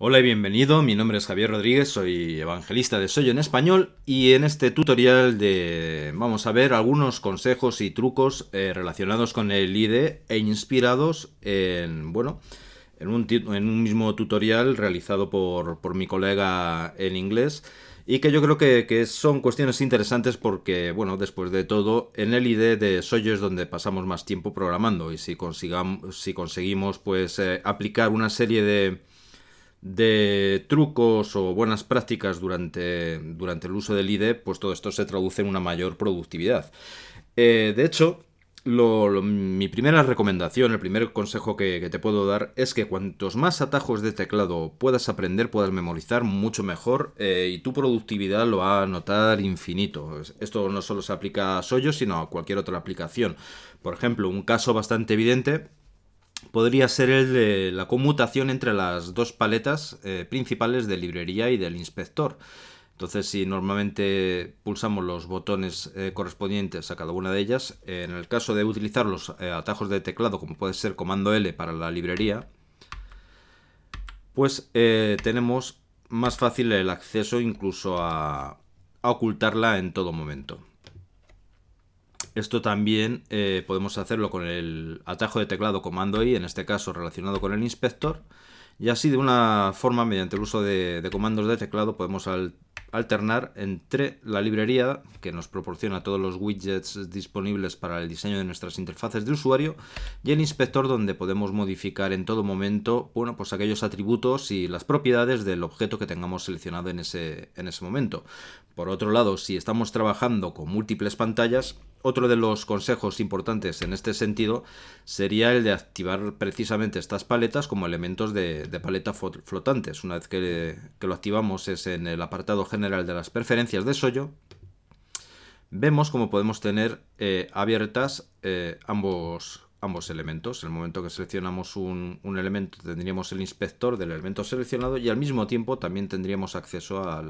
Hola y bienvenido, mi nombre es Javier Rodríguez, soy evangelista de Soyo en español y en este tutorial vamos a ver algunos consejos y trucos relacionados con el IDE e inspirados en un mismo tutorial realizado por mi colega en inglés y que yo creo que son cuestiones interesantes porque, bueno, después de todo, en el IDE de Soyo es donde pasamos más tiempo programando y si conseguimos pues aplicar una serie de trucos o buenas prácticas durante el uso del IDE, pues todo esto se traduce en una mayor productividad. De hecho, mi primera recomendación, el primer consejo que te puedo dar es que cuantos más atajos de teclado puedas aprender, puedas memorizar, mucho mejor y tu productividad lo va a notar infinito. Esto no solo se aplica a Soyo, sino a cualquier otra aplicación. Por ejemplo, un caso bastante evidente podría ser el de la conmutación entre las dos paletas principales de librería y del inspector. Entonces, si normalmente pulsamos los botones correspondientes a cada una de ellas, en el caso de utilizar los atajos de teclado, como puede ser comando L para la librería, pues tenemos más fácil el acceso incluso a ocultarla en todo momento. Esto también podemos hacerlo con el atajo de teclado comando I, en este caso relacionado con el inspector, y así de una forma, mediante el uso de comandos de teclado, podemos alternar entre la librería, que nos proporciona todos los widgets disponibles para el diseño de nuestras interfaces de usuario, y el inspector, donde podemos modificar en todo momento, bueno, pues aquellos atributos y las propiedades del objeto que tengamos seleccionado en ese momento. Por otro lado, si estamos trabajando con múltiples pantallas, otro de los consejos importantes en este sentido sería el de activar precisamente estas paletas como elementos de paleta flotantes. Una vez que lo activamos es en el apartado general de las preferencias de Soyo. Vemos cómo podemos tener abiertas ambos elementos. En el momento que seleccionamos un elemento tendríamos el inspector del elemento seleccionado y al mismo tiempo también tendríamos acceso a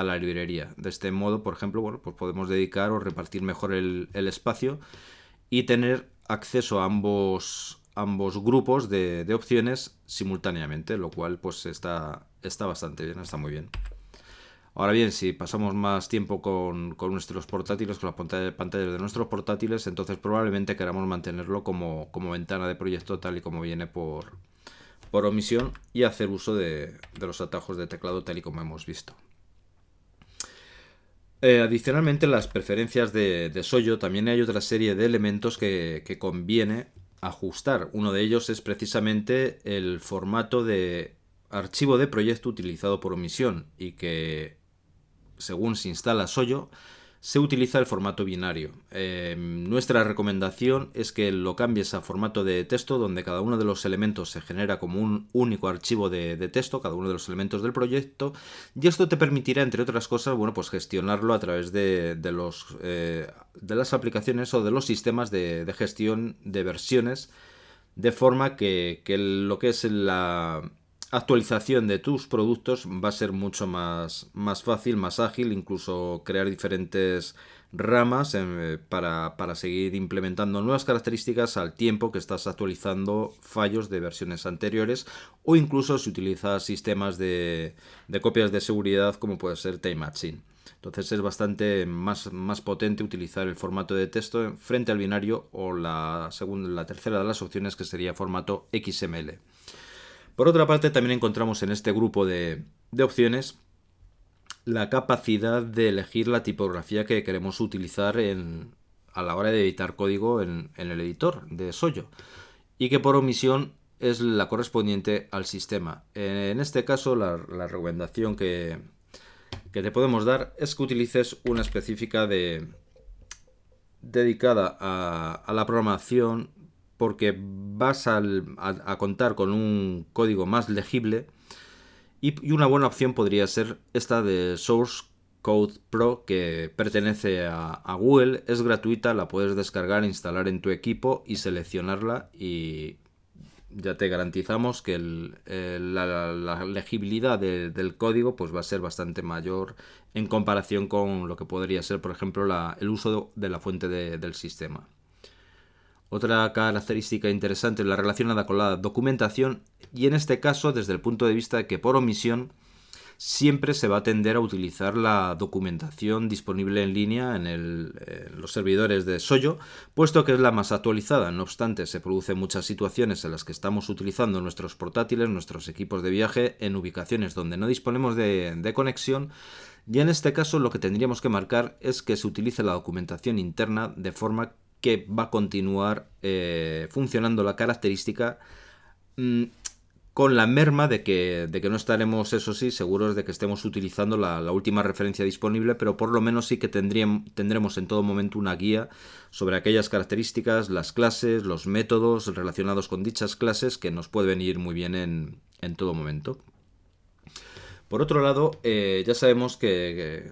la librería. De este modo, por ejemplo, bueno, pues podemos dedicar o repartir mejor el espacio y tener acceso a ambos grupos de opciones simultáneamente, lo cual pues está bastante bien, está muy bien. Ahora bien, si pasamos más tiempo con nuestros portátiles, con las pantallas de nuestros portátiles, entonces probablemente queramos mantenerlo como ventana de proyecto tal y como viene por omisión y hacer uso de los atajos de teclado tal y como hemos visto. Adicionalmente, en las preferencias de Soyo también hay otra serie de elementos que conviene ajustar. Uno de ellos es precisamente el formato de archivo de proyecto utilizado por omisión y que, según se instala Soyo, se utiliza el formato binario. Nuestra recomendación es que lo cambies a formato de texto, donde cada uno de los elementos se genera como un único archivo de texto, cada uno de los elementos del proyecto, y esto te permitirá, entre otras cosas, bueno, pues gestionarlo a través de las aplicaciones o de los sistemas de gestión de versiones, de forma que lo que es la actualización de tus productos va a ser mucho más fácil, más ágil, incluso crear diferentes ramas para seguir implementando nuevas características al tiempo que estás actualizando fallos de versiones anteriores o incluso si utilizas sistemas de copias de seguridad como puede ser Time Machine. Entonces es bastante más potente utilizar el formato de texto frente al binario o la tercera de las opciones, que sería formato XML. Por otra parte, también encontramos en este grupo de opciones la capacidad de elegir la tipografía que queremos utilizar a la hora de editar código en el editor de Soyo y que por omisión es la correspondiente al sistema. En este caso, la recomendación que te podemos dar es que utilices una específica dedicada a la programación, porque vas a contar con un código más legible y una buena opción podría ser esta de Source Code Pro, que pertenece a Google, es gratuita, la puedes descargar, instalar en tu equipo y seleccionarla y ya te garantizamos que la legibilidad del código pues va a ser bastante mayor en comparación con lo que podría ser, por ejemplo, el uso de la fuente del sistema. Otra característica interesante es la relacionada con la documentación, y en este caso desde el punto de vista de que por omisión siempre se va a tender a utilizar la documentación disponible en línea en los servidores de Soyo, puesto que es la más actualizada. No obstante, se producen muchas situaciones en las que estamos utilizando nuestros portátiles, nuestros equipos de viaje, en ubicaciones donde no disponemos de conexión, y en este caso lo que tendríamos que marcar es que se utilice la documentación interna de forma que va a continuar funcionando la característica, con la merma de que no estaremos, eso sí, seguros de que estemos utilizando la última referencia disponible, pero por lo menos sí que tendremos en todo momento una guía sobre aquellas características, las clases, los métodos relacionados con dichas clases, que nos pueden venir muy bien en todo momento. Por otro lado, ya sabemos que,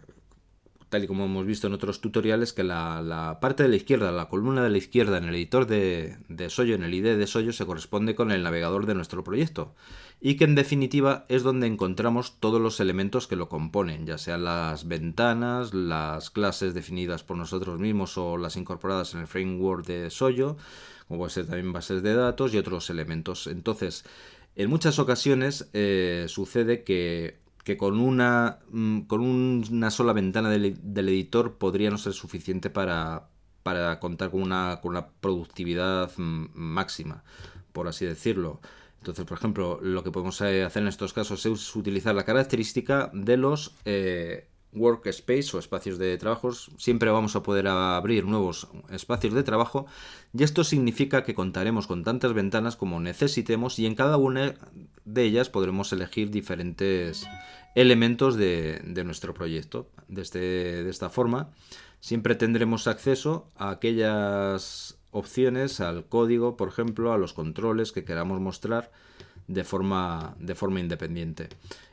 tal y como hemos visto en otros tutoriales, que la parte de la izquierda, la columna de la izquierda en el editor de Soyo, en el IDE de Soyo, se corresponde con el navegador de nuestro proyecto, y que en definitiva es donde encontramos todos los elementos que lo componen, ya sean las ventanas, las clases definidas por nosotros mismos o las incorporadas en el framework de Soyo, como puede ser también bases de datos y otros elementos. Entonces, en muchas ocasiones sucede que con una sola ventana del editor podría no ser suficiente para contar con una productividad máxima, por así decirlo. Entonces, por ejemplo, lo que podemos hacer en estos casos es utilizar la característica de los workspace o espacios de trabajos. Siempre vamos a poder abrir nuevos espacios de trabajo, y esto significa que contaremos con tantas ventanas como necesitemos, y en cada una de ellas podremos elegir diferentes elementos de nuestro proyecto. De esta forma siempre tendremos acceso a aquellas opciones, al código, por ejemplo, a los controles que queramos mostrar de forma independiente.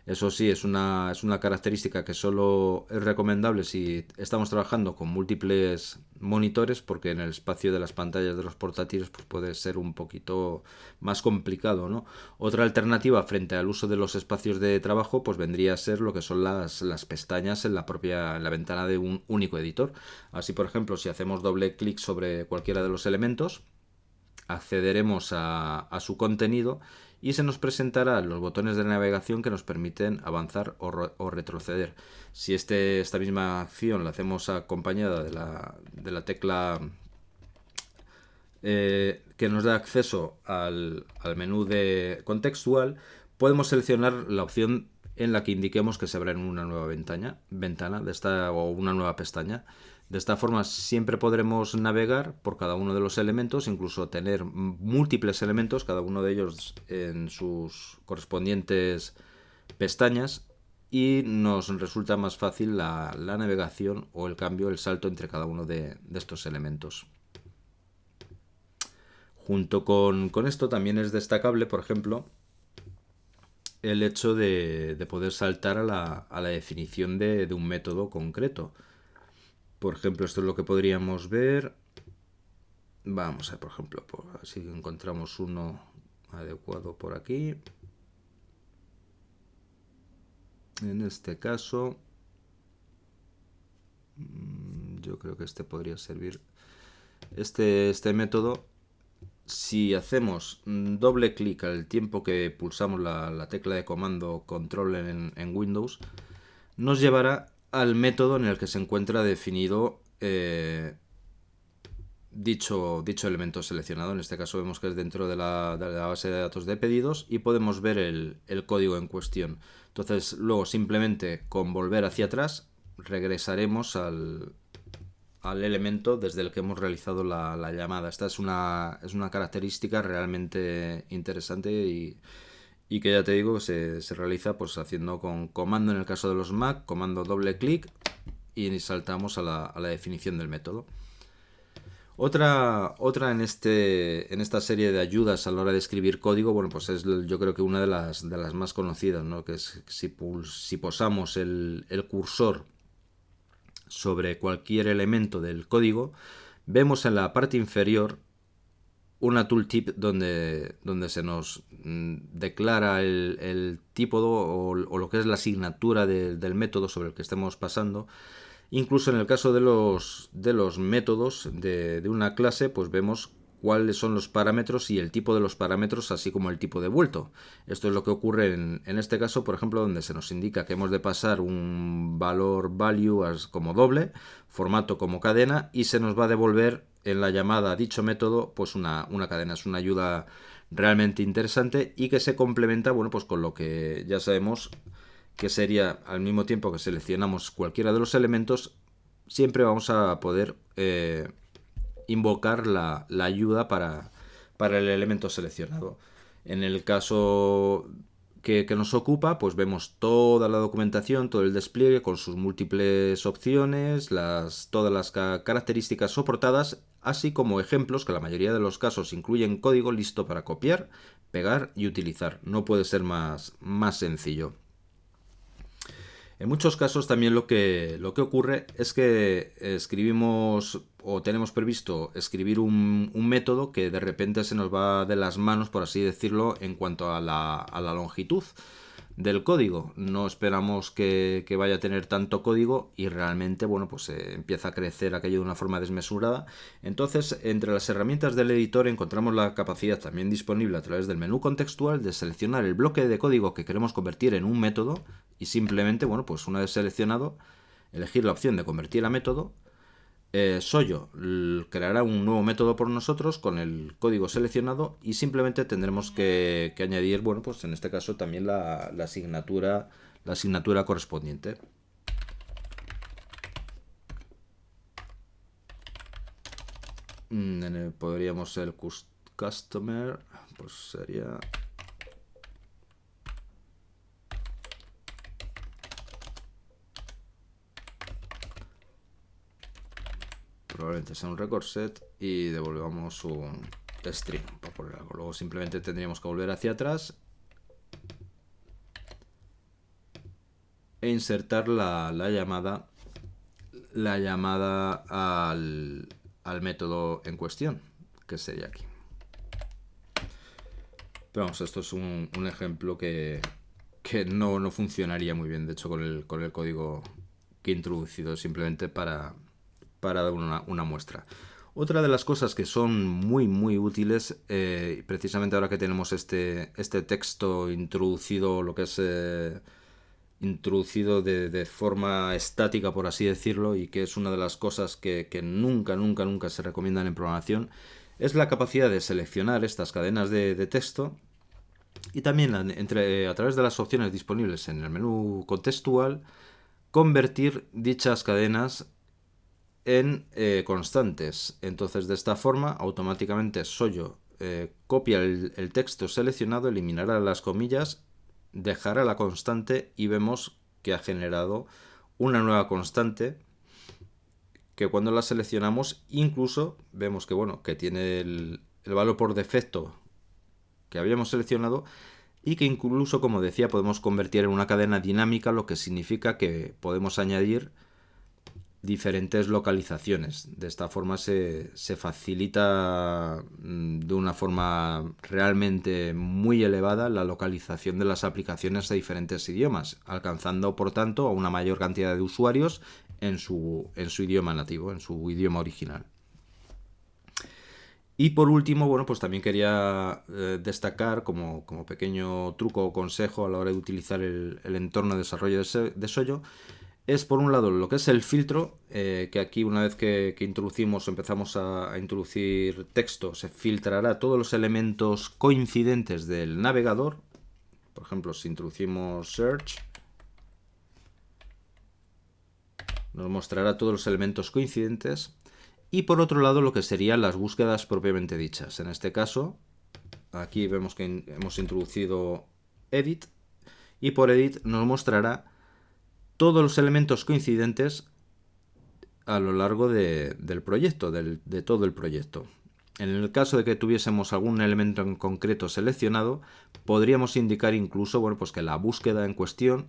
Eso sí, es una característica que solo es recomendable si estamos trabajando con múltiples monitores, porque en el espacio de las pantallas de los portátiles pues puede ser un poquito más complicado, ¿no? Otra alternativa frente al uso de los espacios de trabajo pues vendría a ser lo que son las pestañas en la ventana de un único editor. Así, por ejemplo, si hacemos doble clic sobre cualquiera de los elementos, accederemos a su contenido y se nos presentarán los botones de navegación que nos permiten avanzar o retroceder. Si esta misma acción la hacemos acompañada de la tecla que nos da acceso al menú de contextual, podemos seleccionar la opción en la que indiquemos que se abre una nueva ventana o una nueva pestaña. De esta forma siempre podremos navegar por cada uno de los elementos, incluso tener múltiples elementos, cada uno de ellos en sus correspondientes pestañas, y nos resulta más fácil la navegación o el cambio, el salto entre cada uno de estos elementos. Junto con esto también es destacable, por ejemplo, el hecho de poder saltar a la definición de un método concreto. Por ejemplo, esto es lo que podríamos ver. Vamos a ver, por ejemplo, si encontramos uno adecuado por aquí. En este caso, yo creo que este podría servir. Este método, si hacemos doble clic al tiempo que pulsamos la tecla de comando control en Windows, nos llevará al método en el que se encuentra definido dicho elemento seleccionado. En este caso vemos que es dentro de la base de datos de pedidos, y podemos ver el código en cuestión. Entonces luego simplemente con volver hacia atrás regresaremos al elemento desde el que hemos realizado la llamada. Esta es una característica realmente interesante y que ya te digo que se realiza pues haciendo con comando en el caso de los Mac, comando doble clic, y saltamos a la definición del método. Otra en esta serie de ayudas a la hora de escribir código, bueno, pues es yo creo que una de las más conocidas, ¿no? Que es si posamos el cursor sobre cualquier elemento del código, vemos en la parte inferior una tooltip donde se nos declara el tipo o lo que es la asignatura del método sobre el que estemos pasando. Incluso en el caso de los métodos de una clase, pues vemos cuáles son los parámetros y el tipo de los parámetros, así como el tipo de vuelto. Esto es lo que ocurre en este caso, por ejemplo, donde se nos indica que hemos de pasar un valor value como doble, formato como cadena, y se nos va a devolver en la llamada a dicho método pues una cadena. Es una ayuda realmente interesante y que se complementa, bueno, pues con lo que ya sabemos que sería, al mismo tiempo que seleccionamos cualquiera de los elementos, siempre vamos a poder invocar la ayuda para el elemento seleccionado. En el caso que nos ocupa, pues vemos toda la documentación, todo el despliegue con sus múltiples opciones, todas las características soportadas, así como ejemplos que la mayoría de los casos incluyen código listo para copiar, pegar y utilizar. No puede ser más sencillo. En muchos casos también lo que ocurre es que escribimos o tenemos previsto escribir un método que de repente se nos va de las manos, por así decirlo, en cuanto a la longitud del código. No esperamos que vaya a tener tanto código y realmente, bueno, pues empieza a crecer aquello de una forma desmesurada. Entonces, entre las herramientas del editor encontramos la capacidad también disponible a través del menú contextual de seleccionar el bloque de código que queremos convertir en un método y simplemente, bueno, pues una vez seleccionado, elegir la opción de convertir a método. Soyo creará un nuevo método por nosotros con el código seleccionado y simplemente tendremos que añadir, bueno, pues en este caso también la asignatura correspondiente. Podríamos el customer, pues sería... probablemente sea un record set y devolvamos un string, por poner algo. Luego simplemente tendríamos que volver hacia atrás e insertar la llamada al método en cuestión, que sería aquí. Pero vamos, esto es un ejemplo que no funcionaría muy bien, de hecho, con el código que he introducido, simplemente para dar una muestra. Otra de las cosas que son muy útiles, precisamente ahora que tenemos este texto introducido, lo que es introducido de forma estática, por así decirlo, y que es una de las cosas que nunca se recomiendan en programación, es la capacidad de seleccionar estas cadenas de texto y también a través de las opciones disponibles en el menú contextual, convertir dichas cadenas en constantes. Entonces, de esta forma, automáticamente Soyo copia el texto seleccionado, eliminará las comillas, dejará la constante y vemos que ha generado una nueva constante que cuando la seleccionamos incluso vemos que, bueno, que tiene el valor por defecto que habíamos seleccionado y que incluso, como decía, podemos convertir en una cadena dinámica, lo que significa que podemos añadir diferentes localizaciones. De esta forma se facilita de una forma realmente muy elevada la localización de las aplicaciones de diferentes idiomas, alcanzando por tanto a una mayor cantidad de usuarios en su idioma nativo, en su idioma original. Y por último, bueno, pues también quería destacar como pequeño truco o consejo a la hora de utilizar el entorno de desarrollo de Soyo, es por un lado lo que es el filtro, que aquí una vez que introducimos o empezamos a introducir texto, se filtrará todos los elementos coincidentes del navegador. Por ejemplo, si introducimos search, nos mostrará todos los elementos coincidentes. Y por otro lado, lo que serían las búsquedas propiamente dichas. En este caso, aquí vemos que hemos introducido edit y por edit nos mostrará todos los elementos coincidentes a lo largo del proyecto, de todo el proyecto. En el caso de que tuviésemos algún elemento en concreto seleccionado, podríamos indicar incluso, bueno, pues que la búsqueda en cuestión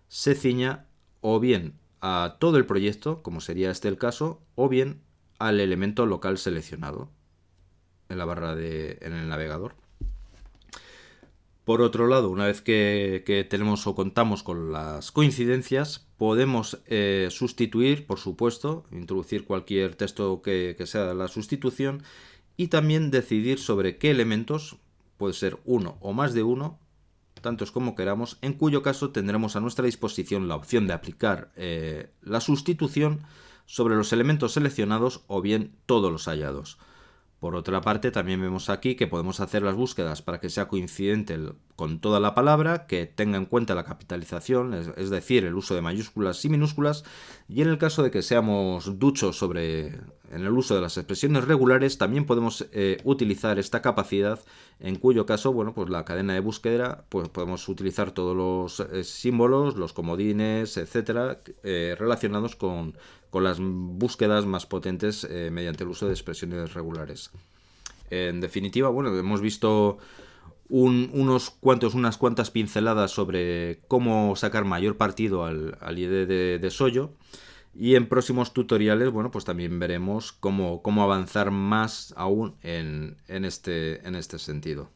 se ciña o bien a todo el proyecto, como sería este el caso, o bien al elemento local seleccionado en la barra en el navegador. Por otro lado, una vez que tenemos o contamos con las coincidencias, podemos sustituir, por supuesto, introducir cualquier texto que sea la sustitución y también decidir sobre qué elementos, puede ser uno o más de uno, tantos como queramos, en cuyo caso tendremos a nuestra disposición la opción de aplicar la sustitución sobre los elementos seleccionados o bien todos los hallados. Por otra parte, también vemos aquí que podemos hacer las búsquedas para que sea coincidente con toda la palabra, que tenga en cuenta la capitalización, es decir, el uso de mayúsculas y minúsculas, y en el caso de que seamos duchos en el uso de las expresiones regulares, también podemos utilizar esta capacidad, en cuyo caso, bueno, pues la cadena de búsqueda, pues podemos utilizar todos los símbolos, los comodines, etcétera, relacionados con las búsquedas más potentes mediante el uso de expresiones regulares. En definitiva, bueno, hemos visto unas cuantas pinceladas sobre cómo sacar mayor partido al IDE de Sollo. Y en próximos tutoriales, bueno, pues también veremos cómo avanzar más aún en este sentido.